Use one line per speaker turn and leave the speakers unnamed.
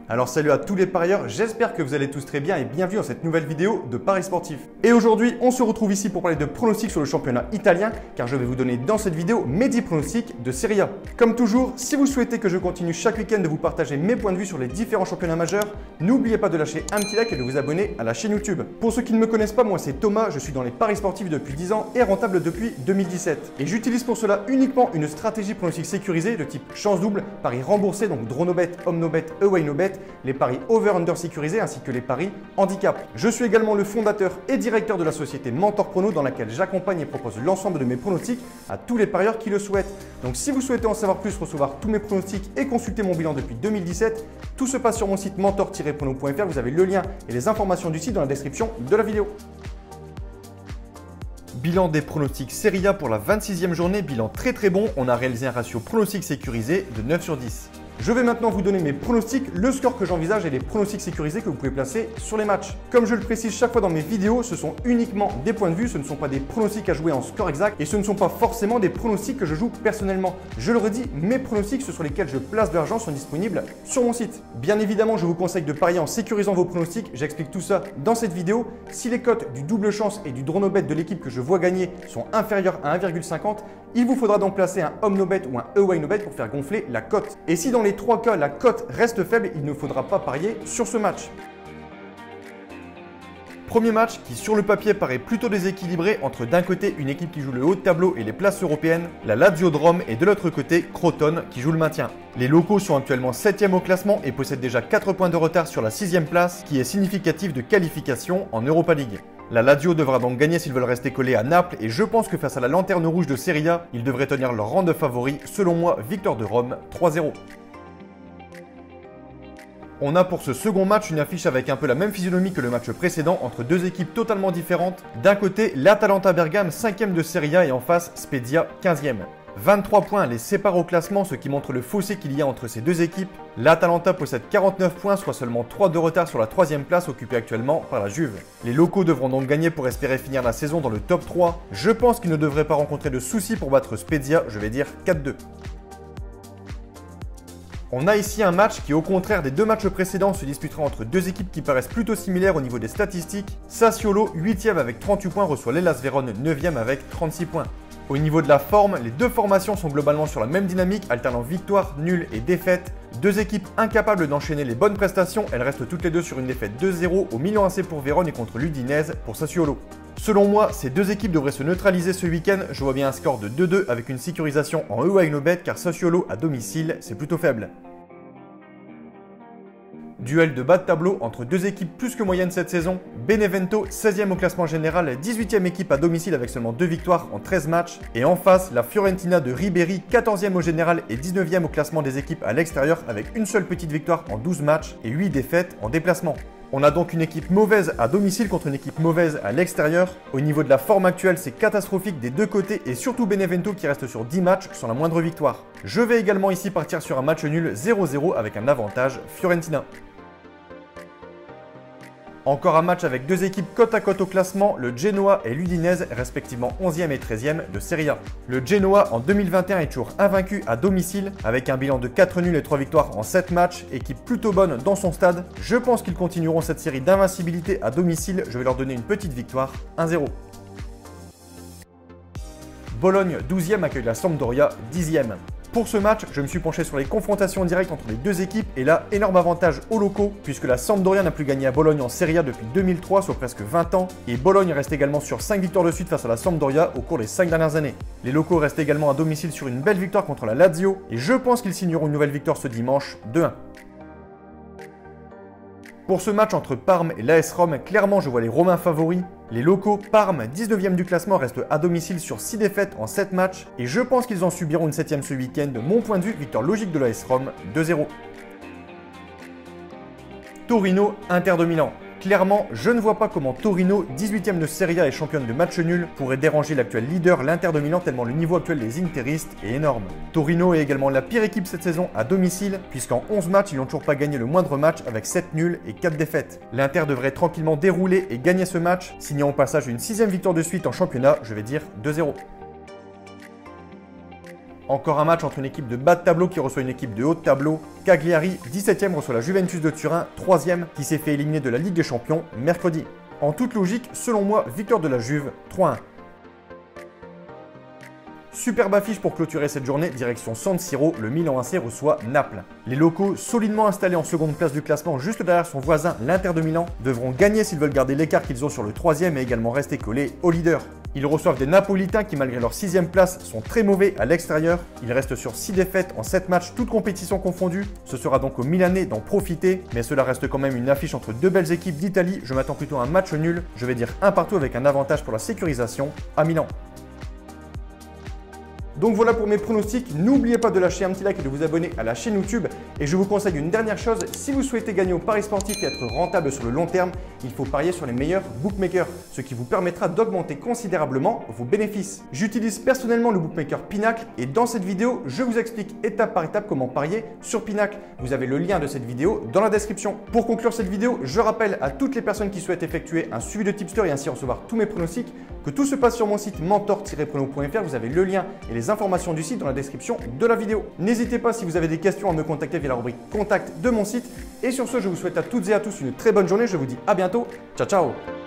Alors salut à tous les parieurs, j'espère que vous allez tous très bien et bienvenue dans cette nouvelle vidéo de Paris Sportif. Et aujourd'hui, on se retrouve ici pour parler de pronostics sur le championnat italien, car je vais vous donner dans cette vidéo mes 10 pronostics de Serie A. Comme toujours, si vous souhaitez que je continue chaque week-end de vous partager mes points de vue sur les différents championnats majeurs, n'oubliez pas de lâcher un petit like et de vous abonner à la chaîne YouTube. Pour ceux qui ne me connaissent pas, moi c'est Thomas, je suis dans les Paris Sportifs depuis 10 ans et rentable depuis 2017. Et j'utilise pour cela uniquement une stratégie pronostic sécurisée de type chance double, paris remboursé, donc draw no bet, home no bet, away no bet, les paris over-under sécurisés ainsi que les paris handicap. Je suis également le fondateur et directeur de la société Mentor Prono dans laquelle j'accompagne et propose l'ensemble de mes pronostics à tous les parieurs qui le souhaitent. Donc si vous souhaitez en savoir plus, recevoir tous mes pronostics et consulter mon bilan depuis 2017, tout se passe sur mon site mentor-prono.fr. Vous avez le lien et les informations du site dans la description de la vidéo. Bilan des pronostics Serie A pour la 26e journée, bilan très bon, on a réalisé un ratio pronostic sécurisé de 9 sur 10. Je vais maintenant vous donner mes pronostics, le score que j'envisage et les pronostics sécurisés que vous pouvez placer sur les matchs. Comme je le précise chaque fois dans mes vidéos, ce sont uniquement des points de vue, ce ne sont pas des pronostics à jouer en score exact et ce ne sont pas forcément des pronostics que je joue personnellement. Je le redis, mes pronostics, ceux sur lesquels je place de l'argent, sont disponibles sur mon site. Bien évidemment, je vous conseille de parier en sécurisant vos pronostics, j'explique tout ça dans cette vidéo. Si les cotes du double chance et du draw no bet de l'équipe que je vois gagner sont inférieures à 1,50, il vous faudra donc placer un home no bet ou un away no bet pour faire gonfler la cote. Et si dans les trois cas, la cote reste faible, il ne faudra pas parier sur ce match. Premier match qui sur le papier paraît plutôt déséquilibré entre d'un côté une équipe qui joue le haut de tableau et les places européennes, la Lazio de Rome, et de l'autre côté Crotone qui joue le maintien. Les locaux sont actuellement 7e au classement et possèdent déjà 4 points de retard sur la 6e place qui est significative de qualification en Europa League. La Lazio devra donc gagner s'ils veulent rester collés à Naples et je pense que face à la lanterne rouge de Serie A, ils devraient tenir leur rang de favoris. Selon moi, victoire de Rome 3-0. On a pour ce second match une affiche avec un peu la même physionomie que le match précédent entre deux équipes totalement différentes. D'un côté, l'Atalanta Bergame 5e de Serie A et en face Spezia 15e. 23 points les séparent au classement, ce qui montre le fossé qu'il y a entre ces deux équipes. L'Atalanta possède 49 points, soit seulement 3 de retard sur la 3e place occupée actuellement par la Juve. Les locaux devront donc gagner pour espérer finir la saison dans le top 3. Je pense qu'ils ne devraient pas rencontrer de soucis pour battre Spezia, je vais dire 4-2. On a ici un match qui, au contraire des deux matchs précédents, se disputera entre deux équipes qui paraissent plutôt similaires au niveau des statistiques. Sassuolo, 8e avec 38 points, reçoit l'Hellas Vérone, 9e avec 36 points. Au niveau de la forme, les deux formations sont globalement sur la même dynamique, alternant victoire, nul et défaite. Deux équipes incapables d'enchaîner les bonnes prestations, elles restent toutes les deux sur une défaite 2-0 au Milan AC pour Vérone et contre l'Udinese pour Sassuolo. Selon moi, ces deux équipes devraient se neutraliser ce week-end. Je vois bien un score de 2-2 avec une sécurisation en away no bet car Sassuolo à domicile, c'est plutôt faible. Duel de bas de tableau entre deux équipes plus que moyennes cette saison. Benevento, 16e au classement général, 18e équipe à domicile avec seulement 2 victoires en 13 matchs. Et en face, la Fiorentina de Ribéry, 14e au général et 19e au classement des équipes à l'extérieur avec une seule petite victoire en 12 matchs et 8 défaites en déplacement. On a donc une équipe mauvaise à domicile contre une équipe mauvaise à l'extérieur. Au niveau de la forme actuelle, c'est catastrophique des deux côtés et surtout Benevento qui reste sur 10 matchs sans la moindre victoire. Je vais également ici partir sur un match nul 0-0 avec un avantage Fiorentina. Encore un match avec deux équipes côte à côte au classement, le Genoa et l'Udinese, respectivement 11e et 13e de Serie A. Le Genoa en 2021 est toujours invaincu à domicile, avec un bilan de 4 nuls et 3 victoires en 7 matchs, équipe plutôt bonne dans son stade. Je pense qu'ils continueront cette série d'invincibilité à domicile, je vais leur donner une petite victoire, 1-0. Bologne 12e accueille la Sampdoria 10e. Pour ce match, je me suis penché sur les confrontations directes entre les deux équipes et là, énorme avantage aux locaux puisque la Sampdoria n'a plus gagné à Bologne en Serie A depuis 2003, soit presque 20 ans, et Bologne reste également sur 5 victoires de suite face à la Sampdoria au cours des 5 dernières années. Les locaux restent également à domicile sur une belle victoire contre la Lazio et je pense qu'ils signeront une nouvelle victoire ce dimanche 2-1. Pour ce match entre Parme et l'AS Rome, clairement je vois les Romains favoris. Les locaux, Parme, 19e du classement, restent à domicile sur 6 défaites en 7 matchs et je pense qu'ils en subiront une 7e ce week-end. De mon point de vue, victoire logique de l'AS Rome, 2-0. Torino, Inter de Milan. Clairement, je ne vois pas comment Torino, 18e de Serie A et championne de match nul, pourrait déranger l'actuel leader, l'Inter de Milan, tellement le niveau actuel des interistes est énorme. Torino est également la pire équipe cette saison à domicile, puisqu'en 11 matchs, ils n'ont toujours pas gagné le moindre match avec 7 nuls et 4 défaites. L'Inter devrait tranquillement dérouler et gagner ce match, signant au passage une 6e victoire de suite en championnat, je vais dire 2-0. Encore un match entre une équipe de bas de tableau qui reçoit une équipe de haut de tableau. Cagliari, 17e, reçoit la Juventus de Turin, 3e, qui s'est fait éliminer de la Ligue des Champions mercredi. En toute logique, selon moi, victoire de la Juve, 3-1. Superbe affiche pour clôturer cette journée, direction San Siro, le Milan AC reçoit Naples. Les locaux, solidement installés en seconde place du classement juste derrière son voisin, l'Inter de Milan, devront gagner s'ils veulent garder l'écart qu'ils ont sur le 3e et également rester collés au leader. Ils reçoivent des Napolitains qui, malgré leur 6e place, sont très mauvais à l'extérieur. Ils restent sur 6 défaites en 7 matchs, toutes compétitions confondues. Ce sera donc aux Milanais d'en profiter, mais cela reste quand même une affiche entre deux belles équipes d'Italie. Je m'attends plutôt à un match nul, je vais dire un partout avec un avantage pour la sécurisation à Milan. Donc voilà pour mes pronostics, n'oubliez pas de lâcher un petit like et de vous abonner à la chaîne YouTube. Et je vous conseille une dernière chose, si vous souhaitez gagner au pari sportif et être rentable sur le long terme, il faut parier sur les meilleurs bookmakers, ce qui vous permettra d'augmenter considérablement vos bénéfices. J'utilise personnellement le bookmaker Pinacle et dans cette vidéo, je vous explique étape par étape comment parier sur Pinacle. Vous avez le lien de cette vidéo dans la description. Pour conclure cette vidéo, je rappelle à toutes les personnes qui souhaitent effectuer un suivi de tipster et ainsi recevoir tous mes pronostics que tout se passe sur mon site mentor-prono.fr. Vous avez le lien et les informations du site dans la description de la vidéo. N'hésitez pas si vous avez des questions à me contacter via la rubrique contact de mon site. Et sur ce, je vous souhaite à toutes et à tous une très bonne journée. Je vous dis à bientôt. Ciao, ciao!